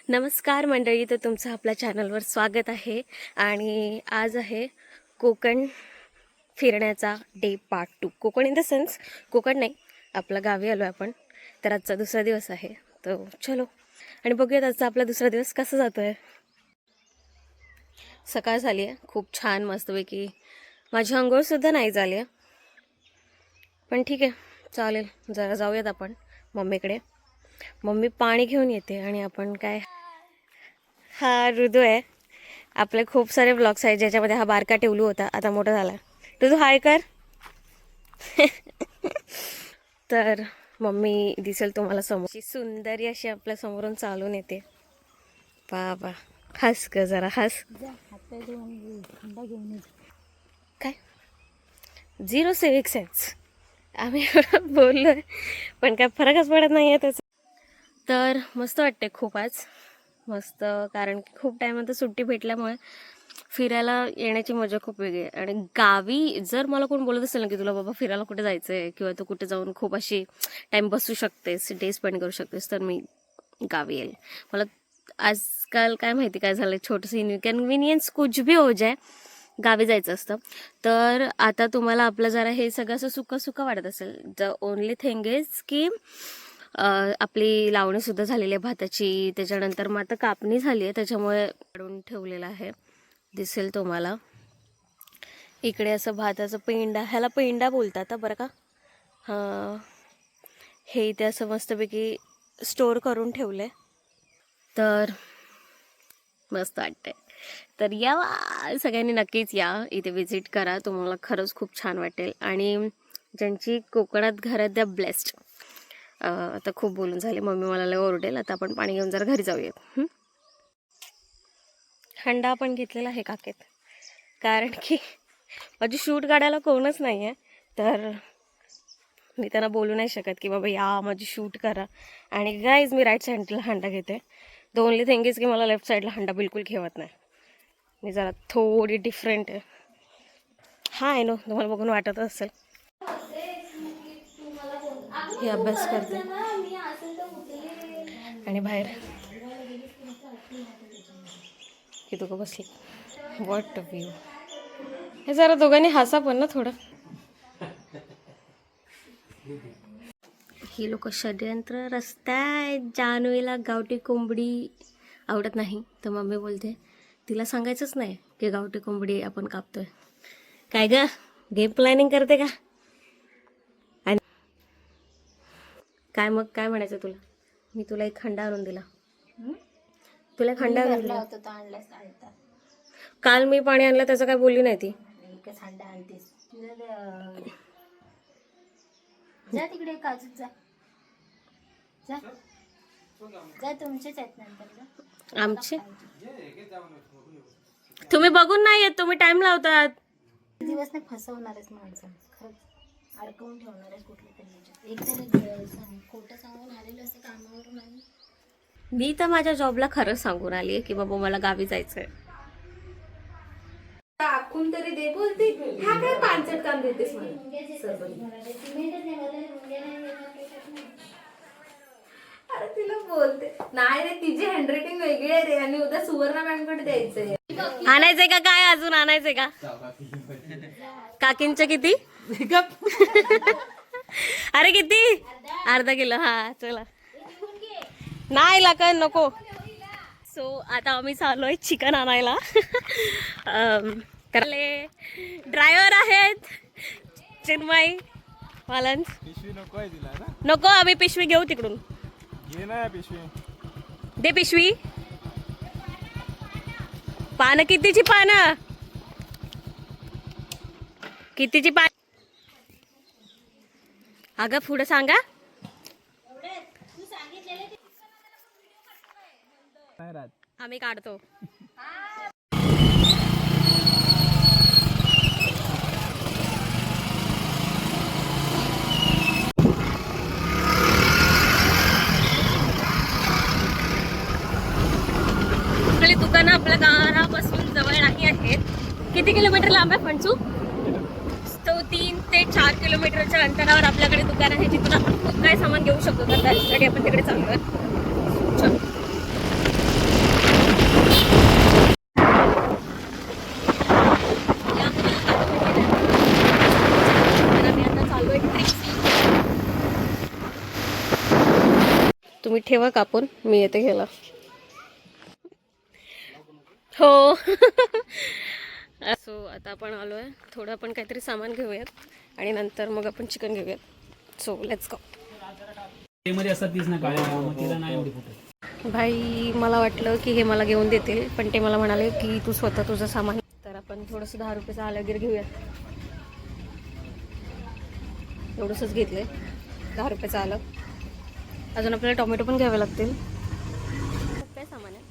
नमस्कार मंडळी, तर तुमचं आपल्या चॅनलवर स्वागत आहे. आणि आज आहे कोकण फिरण्याचा day part 2. Konkan in the sense Konkan नाही, आपल्या गावी आलो आपण. तर आजचा दुसरा दिवस आहे, तर चलो आणि बघूयात आजचा आपला दुसरा दिवस कसा जातो आहे. सकाळ झाली आहे, खूप छान मस्तपैकी. माझी अंघोळसुद्धा नाही झाली आहे, पण ठीक आहे, चालेल. जरा जाऊयात आपण मम्मीकडे. मम्मी पाणी घेऊन येते आणि आपण काय. हा ऋतू आहे. आपले खूप सारे व्लॉग्स आहेत ज्याच्यामध्ये हा बारका टेवलू होता, आता मोठा झाला. ऋतू हाय कर. तर मम्मी दिसेल तुम्हाला समोर, सुंदरी अशी आपल्या समोरून चालून येते. बाबा हस ग, जरा हस. काय 0 सिव्हिक सेन्स, आम्ही बोललोय पण काय फरकच पडत नाही आहे त्याचा. तर मस्त वाटते खूप आज, मस्त. कारण की खूप टायमात सुट्टी भेटल्यामुळे फिरायला येण्याची मजा खूप वेगळी आहे. आणि गावी जर मला कोण बोलत असेल ना की तुला बाबा फिरायला कुठे जायचं आहे किंवा तू कुठे जाऊन खूप अशी टाईम बसू शकतेस, डे स्पेंड करू शकतेस, तर मी गावी येईल. मला आजकाल काय माहिती काय झालं, छोटंसं इनकन्व्हिनियन्स कुछ भी हो जाय, गावी जायचं असतं. तर आता तुम्हाला आपलं जरा हे सगळं असं सुका सुका वाटत असेल. द ओनली थिंग इज की आपली लावणीसुद्धा झालेली आहे भाताची. त्याच्यानंतर मग आता कापणी झाली आहे, त्याच्यामुळे काढून ठेवलेलं आहे, दिसेल तुम्हाला. इकडे असं भाताचं पेंडा, ह्याला पेंडा बोलतात बरं का. हां, हे इथे असं मस्तपैकी स्टोअर करून ठेवलं आहे. तर मस्त वाटतंय. तर या सगळ्यांनी नक्कीच या, इथे विजिट करा, तुम्हाला खरंच खूप छान वाटेल. आणि ज्यांची कोकणात घरात त्या ब्लेस्ड. आता खूप बोलून झाले, मम्मी मला लय ओरडेल. आता आपण पाणी घेऊन जरा घरी जाऊयात. हंडा आपण घेतलेला आहे काकेत, कारण की माझी शूट काढायला कोणच नाही आहे. तर मी त्यांना बोलू नाही शकत की बाबा या माझी शूट करा. आणि गाईज मी राईट साईडला हंडा घेते. द ओनली थिंग इज की मला लेफ्ट साईडला हंडा बिलकुल घेवत नाही. मी जरा थोडी डिफरंट आहे. हां आहे नो, तुम्हाला बघून वाटत असेल. हे अभ्यास करते आणि बाहेर की दोघं बसली. What view. हे जरा दोघांनी हसा पण ना थोडं. ही लोक षड्यंत्र रस्त्यात. जान्हवीला गावठी कोंबडी आवडत नाही, तर मम्मी बोलते तिला सांगायचंच नाही की गावठी कोंबडी आपण कापतोय. काय ग, गेम प्लॅनिंग करते का? आणि काय मग काय म्हणायचं तुला? मी तुला एक खंडा आणून दिला, तुला खंडा आणून दिला. काल मी पाणी आणलं त्याचं काय बोलली नाही ती. थंड आणतेस जा तिकडे, काजूत जा जा जा, तुमचेच आहेत नंतर. आमचे तुम्ही बघून नाही येत, तुम्ही टाइम लावतात. दिवस नाही फसवणारच माणसं, खरंच अडकवून ठेवणारच कुठल्या तरी. एक तरी खोटं सांगून आलेलं असतं कामावरून. आणि मी तर माझ्या जॉबला खरंच सांगून आली आहे की बाबा मला गावी जायचंय. टाकून तरी दे बोलते. हा काय पांचट काम देतेस मला. अरे तिला बोलते नाही रे, तिची हँडरायटिंग वेगळी आहे रे, आणि उद्या सुवर्णा मॅमकडे द्यायचंय. आणायचंय का काय, अजून आणायचंय का? काकींच्या किती? अरे किती? अर्धा किलो. हा चला, नाही लागत, नको. सो आता आम्ही चाललोय चिकन आणायला. करले ड्रायव्हर आहेत चिन्मय वालंज. नको, आम्ही पिशवी घेऊ तिकडून. दे पिशवी. पानं कितीची? पानं कितीची? अगं पुढे सांगा. आम्ही काढतो. आपली दुकानं आपल्या गावापासून जवळ नाही आहेत. किती किलोमीटर लांब आहे फणसू? तो 3 ते 4 किलोमीटरच्या अंतरावर आपल्याकडे दुकान आहे, जिथून आपण खूप काही सामान घेऊ शकतो. तर त्यासाठी आपण तिकडे चाललोय. ठेवा कापून, मी येते घ्यायला. हो. सो आता आपण आलो आहे, थोडं आपण काहीतरी सामान घेऊयात आणि नंतर मग आपण चिकन घेऊयात. So let's go. भाई मला वाटलं की हे मला घेऊन देतील, पण ते मला म्हणाले की तू स्वतः तुझं सामान. तर आपण थोडंसं 10 रुपयाचं आलं वगैरे घेऊयात. एवढंसंच घेतलं 10 रुपयाचं आलं. अजून आपल्याला टोमॅटो पण घ्यावे लागतील. खूप काय सामान आहे,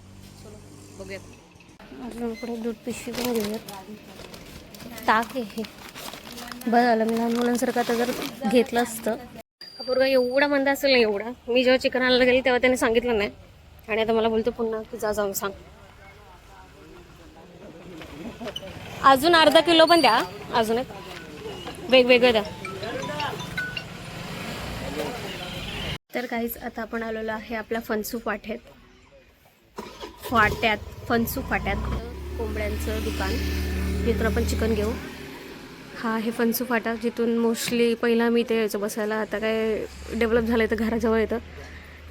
चलो बघूयात. अजून आपण दूध पिशवी पण घेऊयात. ताक आहे हे, बरं झालं मी लहान मुलांसारखं आता जर घेतलं असतं. हा पोरगा एवढा मंद असेल ना, एवढा. मी जेव्हा चिकन आणायला गेली तेव्हा त्याने सांगितलं नाही आणि आता मला बोलतो पुन्हा की जा जाऊन सांग. अजून अर्धा किलो पण द्या, अजून एक वेगवेगळं द्या. तर काहीच आता आपण आलेलो आहे आपल्या फणसू फाट्यात फणसू फाट्यात कोंबड्यांचं दुकान, जिथून आपण चिकन घेऊ. हा आहे फणसू फाटा, जिथून मोस्टली पहिला मी इथे यायचं बसायला. आता काय डेव्हलप झालं आहे तर घराजवळ येतं.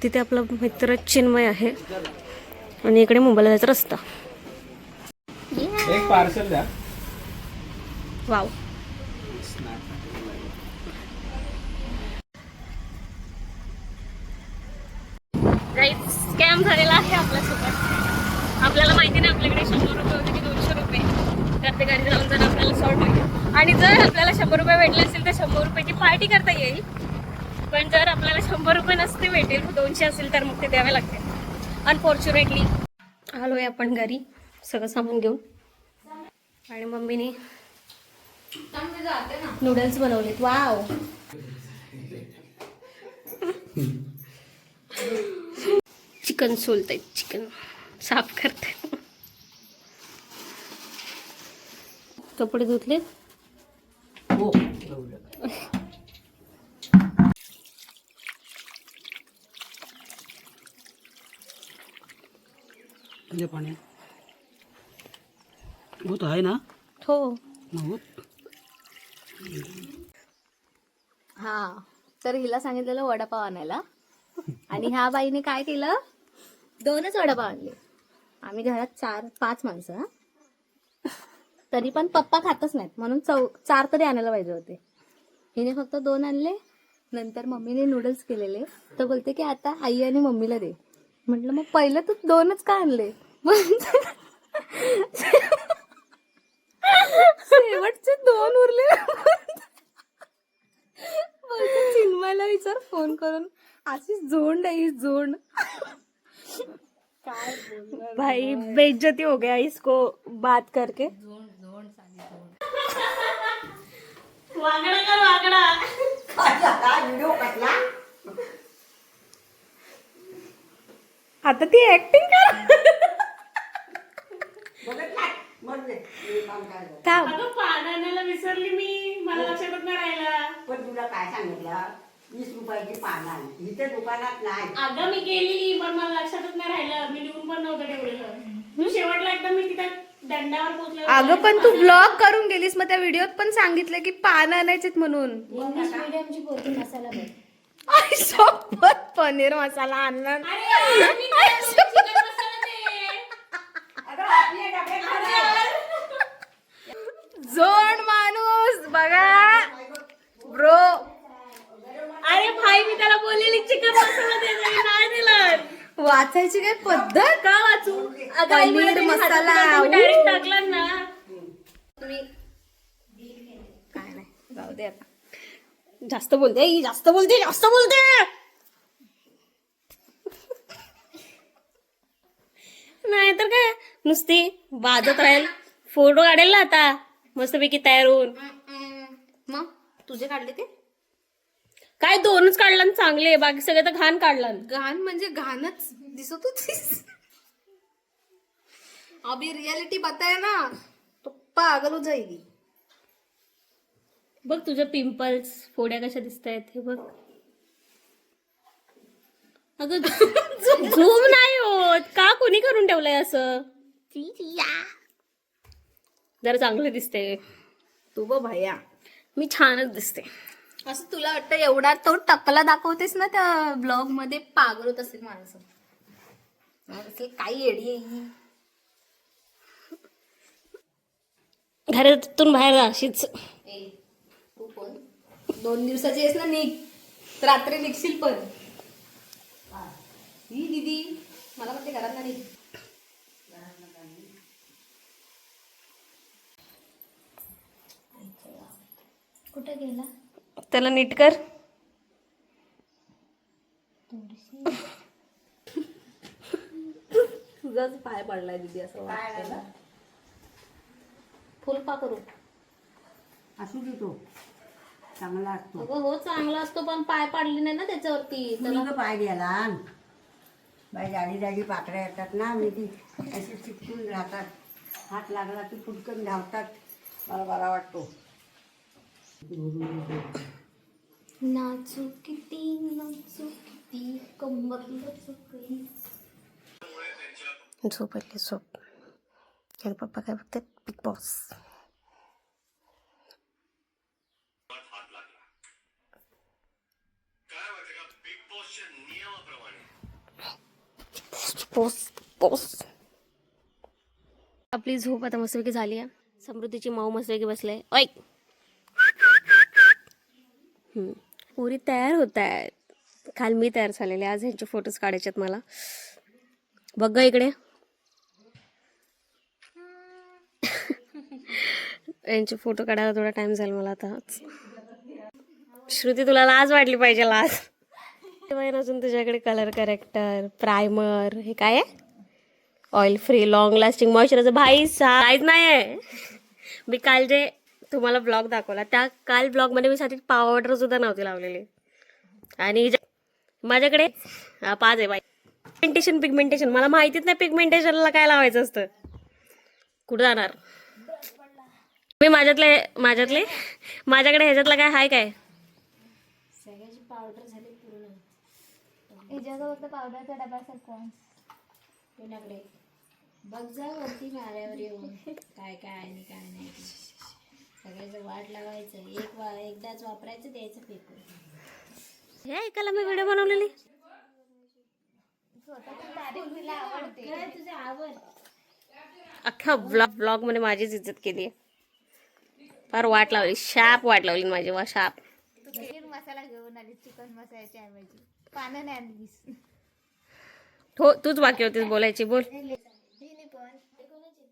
तिथे आपला मित्र चिन्मय आहे आणि इकडे मुंबईला जायचा रस्ता. एक पार्सल द्या. वाव. स्कॅम झालेला आहे आपल्यासोबत. आपल्याला माहिती नाही आपल्याकडे 100 रुपये होते की 200 रुपये. तर ते घरी जाऊन जर आपल्याला सॉर्ट होईल आणि जर आपल्याला 100 रुपये भेटले असतील तर 100 रुपयाची पार्टी करता येईल. पण जर आपल्याला 100 रुपये नसते भेटेल, 200 असेल तर मग ते द्यावे लागते अनफॉर्च्युनेटली. आलो आहे आपण घरी सगळं सामान घेऊन आणि मम्मीने नूडल्स बनवलेत. वाव. चिकन सोलतायत, चिकन साफ करतायत. कपडे धुतलेत. हो पाणी होत आहे ना. हो. हा, तर हिला सांगितलेलं वडापाव आणायला आणि ह्या बाईने काय केलं, 2च वडापाव आणले. आम्ही घरात 4-5 माणसं हा. तरी पण पप्पा खातच नाहीत म्हणून 4 तरी आणायला पाहिजे होते. हिने फक्त 2 आणले. नंतर मम्मीने नूडल्स केलेले, तर बोलते की आता आई आणि मम्मीला दे. म्हटलं मग पहिलं तू 2च का आणले. शेवटचे 2 उरले. बोलते चिन्मयला विचार फोन करून, अशी जोंड आहे जोंड. काय भाई बेइज्जती हो गया इसको बात करके. वागड़ा कर वागड़ा. आता ती ऍक्टिंग कर. पाण्याला विसरली मी, मला लक्षात नाही राहिला. पण तुला काय सांगितलं, 20 रुपयाची पानं इथे दुकानात नाही. अगं मी गेली पण मला लक्षातच नाही राहिलं, मी लिहून पण नव्हतं ठेवलेलं. तू शेवटला एकदा मी तिथं दंडावर पोहोचले. अगं पण तू ब्लॉग करून गेलीस, मग त्या व्हिडिओत पण सांगितलं की पानं आणायचीत म्हणून. इंग्लिश मीडियमची पोरगी मसाला बघ. आई सोबत पनीर मसाला आणला. जोड माणूस बघा ब्रो. अरे भाई मी त्याला बोललेली चिकन मसाला द्यायचा, मी नाही दिलं. वाचायची काय पद्धत. का वाचू. पनीर मसाला डायरेक्ट टाकला ना. काय नाही, जाऊ दे आता. जास्त बोलते, जास्त बोलते, जास्त बोलते. नाही तर काय, नुसती वाजत राहील. फोटो काढेल ना आता मस्तपैकी तयार होऊन. मग तुझे काढले ते काय 2च काढला ना चांगले, बाकी सगळे तर घाण काढला. घाण म्हणजे घाणच दिसत होतीस. अभी रियालिटी बताया ना तो पागल हो जाएगी. बघ तुझ्या पिंपल्स फोड्या कशा दिसत आहेत हे बघ. अगं झूम नाही होत का, कोणी करून ठेवलंय असं. जरा चांगलं दिसते तू ब भैया. मी छानच दिसते. असं तुला वाटतं एवढा तो टकला दाखवतेस ना त्या ब्लॉग मध्ये, पागल होत असेल माणसं. असेल काही एडी आहे ही. घरातून बाहेर जा अशीच. ए, तू कोण? 2 दिवसाची आहेस ना, निघ. रात्री निघशील पण. ही दीदी मला म्हणते घरात ना निघ. कुठे गेला? त्याला नीट कर. तुझाच पाय पडलाय दीदी असं वाटतं. फुल पा करू. असू दे तो चांगला असतो. अगं हो चांगला असतो, पण पाय पाडले नाही ना त्याच्यावरती. तुम्ही का पाय द्याला बाई, जाडी जाडी पाकड्या येतात ना, मी ती अशी चिपकून राहतात. हात लागला की पुटकन धावतात. मला बरा वाटतो. नाचू किती कंबर लचकली. झोपली झोप. आणि पप्पा काय बघतात? Big boss. बॉस. आपली झोप आता मस्तपैकी झाली आहे. समृद्धीची माऊ मस्तपैकी बसले. ऐक, पुरी तयार होत आहेत. काल मी तयार झालेले, आज ह्यांचे फोटोज काढायचे आहेत मला. बघ ग इकडे. यांचे फोटो काढायला थोडा टाइम झाला मला आता. श्रुती, तुला लाज वाटली पाहिजे, लाज. अजून तुझ्याकडे कलर करेक्टर, प्रायमर, हे काय आहे? Oil free long lasting moisturiser. भाई काहीच नाही आहे. मी काल जे तुम्हाला ब्लॉग दाखवला, त्या काल ब्लॉगमध्ये मी साठी पावडर सुद्धा नव्हती लावलेली. आणि माझ्याकडे 5 आहे बाई. पिगमेंटेशन मला माहितीच नाही पिगमेंटेशनला काय लावायचं असतं. कुठं जाणार मी? माझ्यातले माझ्याकडे ह्याच्यातलं काय आहे काय? सगळ्याची पावडर झाली पूर्ण. ह्याच्याजवळ फक्त पावडरचा डबा सरकवा कोणाकडे. बघ जा वरती माऱ्यावर येऊन काय काय आहे आणि काय नाही. सगळ्याचं वाट लावायचं. एकदाच वापरायचं, द्यायचं फेकून. हे एकाला मी व्हिडिओ बनवलेली. अख्ख्या ब्लॉग मध्ये माझीच इज्जत केली आहे. फार वाट लावली, शाप वाट लावली माझी. वा शाप. मसाला घेऊन आली चिकन मसाल्याची ऐवजी. पानं नाही आणलीस. हो, तूच बाकी होतीस बोलायची. बोल.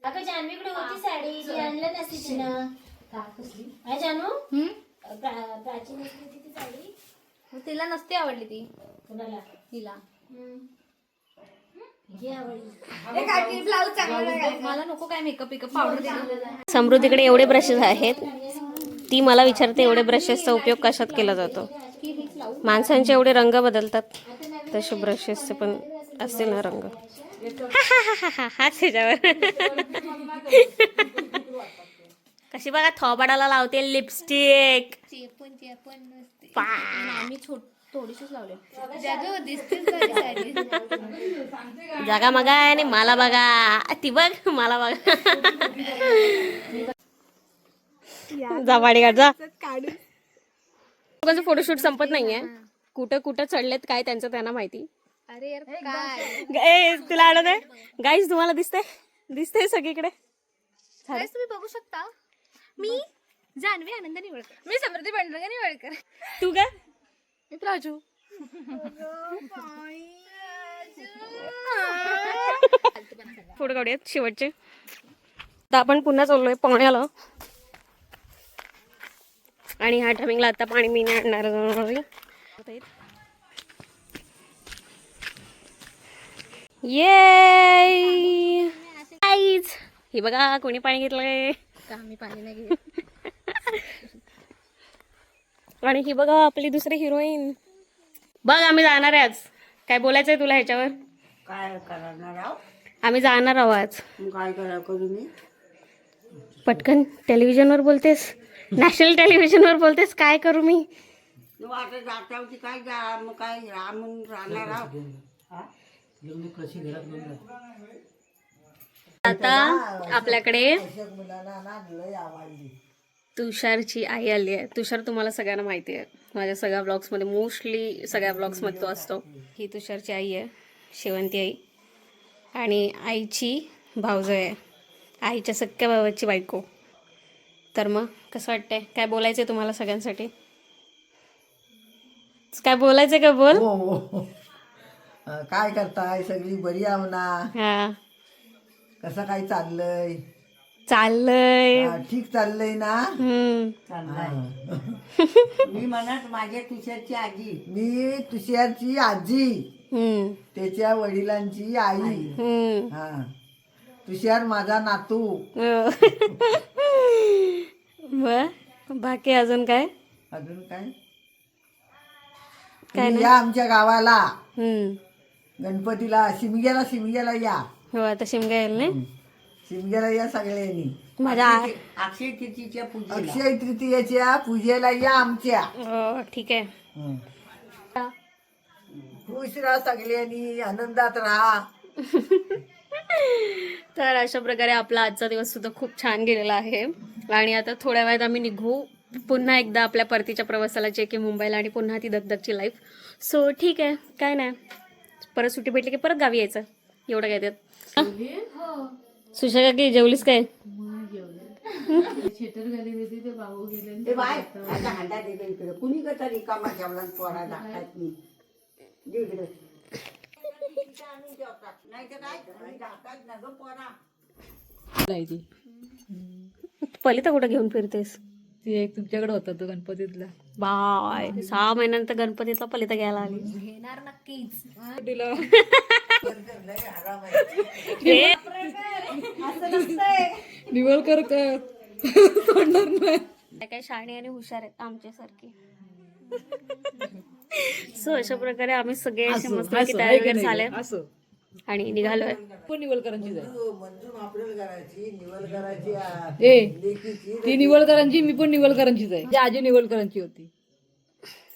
अगं जान्हवीकडे होती साडी, ती आणलं नसती तिनं. काय जानू? प्राचीन होती ती साडी. तिला नसती आवडली ती. कुणाला? तिला. मला नको काय मेकअप पावडर. समृद्धीकडे एवढे ब्रशेस आहेत. ती मला विचारते एवढे ब्रशेसचा उपयोग कशात केला जातो. माणसांचे एवढे रंग बदलतात, तसे ब्रशेसचे पण असतील ना रंग. हाच त्याच्यावर. कशी बघा थोबाडाला लावते लिपस्टिक. आम्ही थोडीशीच लावले. जागा मगा आणि मला बघा. ती बघ मला बघा. जा बाडीगाड जा. लोकांचं फोटोशूट संपत नाहीये. कुठं कुठं चढलेत काय त्यांचं त्यांना माहिती. अरे यार काय तुला आठवत आहे गाईज? तुम्हाला दिसतंय सगळीकडे. तुम्ही बघू शकता. मी जान्हवी आनंद निवडकर. मी समृद्धी पांडुरंग निवडकर. तू काय? मी प्राजू. फोटो काढूयात शेवटचे. आता आपण पुन्हा चाललोय पाण्याला. आणि ह्या टायमिंगला आता पाणी मी नाही आणणार. ये ही बघा कोणी पाणी घेतलंय. आम्ही पाणी नाही घेत. आणि ही बघा आपली दुसरी हिरोईन. बघ आम्ही जाणार आहे आज. काय बोलायचंय तुला ह्याच्यावर? काय करणार आहो? आम्ही जाणार आहोत आज. मग काय करू मी? पटकन टेलिव्हिजनवर बोलतेस, नॅशनल टेलिव्हिजनवर बोलतेस. काय करू मी? आता जातावती काय मग काय म्हणून राहणार आहोत. आता आपल्याकडे तुषारची आई आली आहे. तुषार तुम्हाला सगळ्यांना माहिती आहे, माझ्या सगळ्या ब्लॉग्समध्ये, मोस्टली सगळ्या ब्लॉग्समध्ये तो असतो. ही तुषारची आई आहे, शेवंती आई, आणि आईची भावजय आहे, आईच्या सख्या भावाची बायको. तर मग कसं वाटतंय, काय बोलायचं आहे तुम्हाला सगळ्यांसाठी? काय बोलायचं का, बोल. हो काय करताय, सगळी बरी आहो ना? हा, कसं काय चाललंय? चाललंय. ठीक चाललंय ना? मी म्हणत माझ्या तुषारची आजी. मी तुषारची आजी, त्याच्या वडिलांची आई. हा, तुषार माझा नातू. मग बाकी अजून काय? अजून काय? काय तुम्ही या आमच्या गावाला हम्म. गणपतीला, शिमग्याला या. हो, आता शिमगा येईल नाही. शिमग्याला या सगळ्यांनी. माझ्या अक्षय तृतीयेच्या पूजेला. अक्षय तृतीयेच्या पूजेला या आमच्या. हो, ठीक आहे. खुश राहा सगळ्यांनी, आनंदात राहा. तर अशा प्रकारे आपला आजचा दिवस सुद्धा खूप छान गेलेला आहे. आणि आता थोड्या वेळात आम्ही निघू पुन्हा एकदा आपल्या परतीच्या प्रवासाला, जे की मुंबईला, आणि पुन्हा ती दगदगची लाईफ. सो ठीक आहे, काय नाही, परत सुट्टी भेटली की परत गावी यायचं, एवढं काय त्यात. सुशा काकी जेवलीस काय? ते बाय आता हांडा दिले इकडे, कुणी का तरी रिकामा जेवला पोरा दाखतात मी दे इकडे. नाही तर काय दाखतात ना ग पोरा. पलिता कुठं घेऊन फिरतेस? ती एक तुमच्याकडे होता तो गणपतीतला. बाय, 6 महिन्यानंतर गणपतीतला पलिता घ्यायला आली. घेणार नक्कीच. हे निवळकर सोडणार नाही. काय शाणे आणि हुशार आहेत आमच्यासारखे. सो अशा प्रकारे आम्ही सगळे असे मस्त तयार वगैरे झाले आणि निघालोय. पण निवळकरांची जाय. मंजू मापडेल करायची, निवल करायची, ए लेकीची. ती निवळकरांची, मी पण निवळकरांचीच आहे. आजी निवळकरांची होती.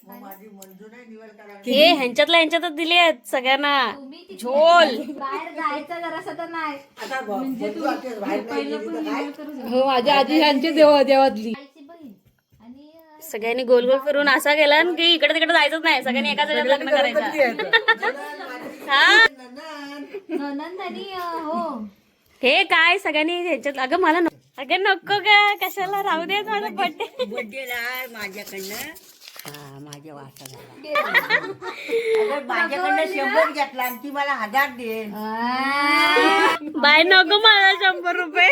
माझी मंजू नाही निवल करायची. हे ह्यांच्यातच दिले आहेत सगळ्यांना झोल. बाहेर जायचं जरासं तर नाही. आता मंजू आत्याच बाहेर नाही गेली तर काय? हो, माझ्या आजी ह्यांची देवातली. आईची बहीण आणि सगळ्यांनी गोल गोल फिरून असा गेला की इकडे तिकडे जायचंच नाही, सगळ्यांनी एका जागेत लग्न करायचं. हा, ननंद आणि हो हे काय सगळ्यांनी ह्याच्यात. अगं मला अगं नको का, कशाला, राहू दे माझा बर्थडे. बड्डेला माझ्याकडनं माझ्या वासाला माझ्याकडनं 100 घेतला आणि ती मला 1000 देईल. बाय, नको मला 100 रुपये.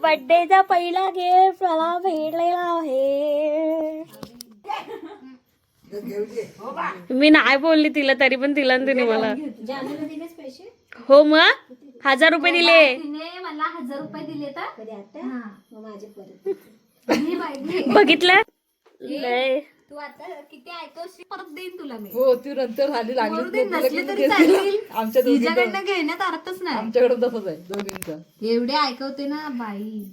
बर्थडेचा पहिला गिफ्ट मला भेटलेला आहे. मी नाही बोलली तिला, तरी पण तिला आणि तिने मला. जानूला दिलेच पैसे. हो, मग 1000 रुपये दिले. तिने मला 1000 रुपये दिले तर कधी आता माझे परत बघितलं लय. तू आता किती ऐकवशील, परत देईन तुला मी. हो, ती नंतर झाली मरू दे, लागली. नसले तरी चालेल. आमच्या तिच्याकडनं घेण्यात अर्थच नाही. आमच्याकडे तसंच आहे दोघींचं. एवढे ऐकवते ना बाई,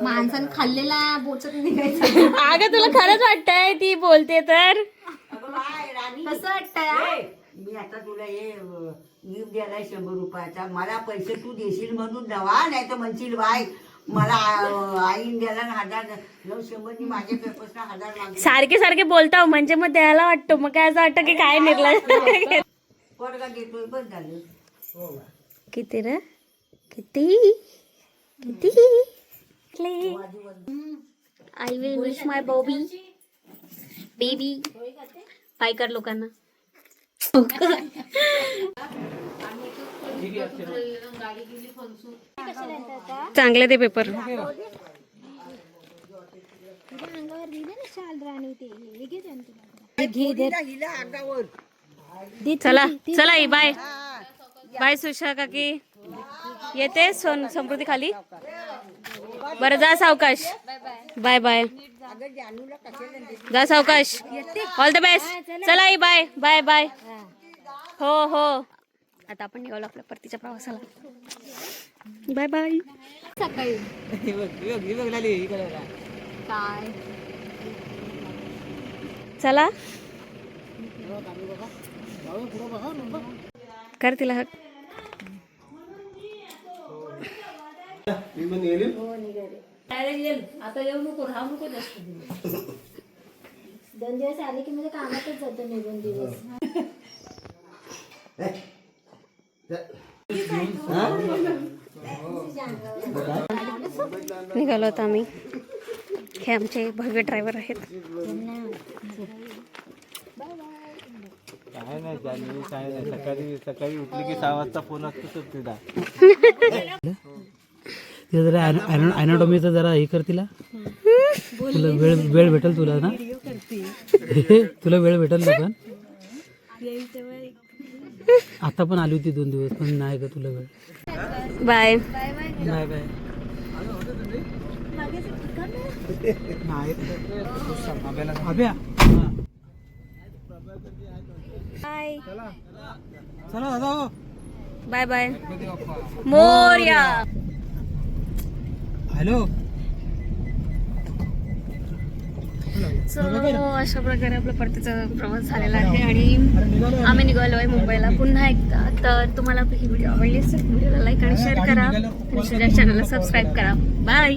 माणसानं खाल्लेला बोचत निघायचं. अगं तुला खरंच वाटतंय ती बोलते तर? अगं बाय राणी, कसं वाटतंय? मी आता तुला हे गिफ्ट द्यायला 100 रुपयाचा. मला पैसे तू देशील म्हणून दवा, नाही तर म्हणशील बाय मला आईन द्यायला 1000 100 नी माझ्या पेपर्सला 1000 मागले. सारखे सारखे बोलताव म्हणजे मग द्यायला वाटतो, मग काय असं वाटतं की काय निघलं. पोरगा देतोय बंद झालं. किती रे, किती किती. I will wish my baby पाय कर लोकांना. चांगले ते पेपर. चला चला आई, बाय बाय सुशा काकी. येते समृद्धी खाली. बरं जा सावकाश. बाय बाय, जा सावकाश. All the best. चला आई, बाय बाय बाय. हो हो, आता आपण निघालो आपल्या परतीच्या प्रवासाला. Bye bye. सकाळी काय चला कर तिला हक. आता येऊ नको राहू नको जास्त दिवस. 2 दिवस आले की म्हणजे कामातच जातो निघून दिवस. निघालो आता आम्ही. हे आमचे भव्य ड्रायव्हर आहेत. काय नाही जाणवी, काय नाही. सकाळी सकाळी उठली की 6 वाजता फोन असतो तिला. तिला जरा ॲनाटॉमीचं जरा हे कर तिला. तुला वेळ भेटेल तुला ना. तुला वेळ भेटेल ना पण. आता पण आली होती 2 दिवस पण नाही का तुला वेळ. Bye. Bye bye. Abhya bye चला दादा. Bye bye. मोरया. हॅलो. सो अशा प्रकारे आपला परतीचा प्रवास झालेला आहे आणि आम्ही निघालो आहे मुंबईला पुन्हा एकदा. तर तुम्हाला ही व्हिडिओ आवडली असेल व्हिडिओला लाईक आणि शेअर करा आणि चॅनलला सबस्क्राईब करा. बाय.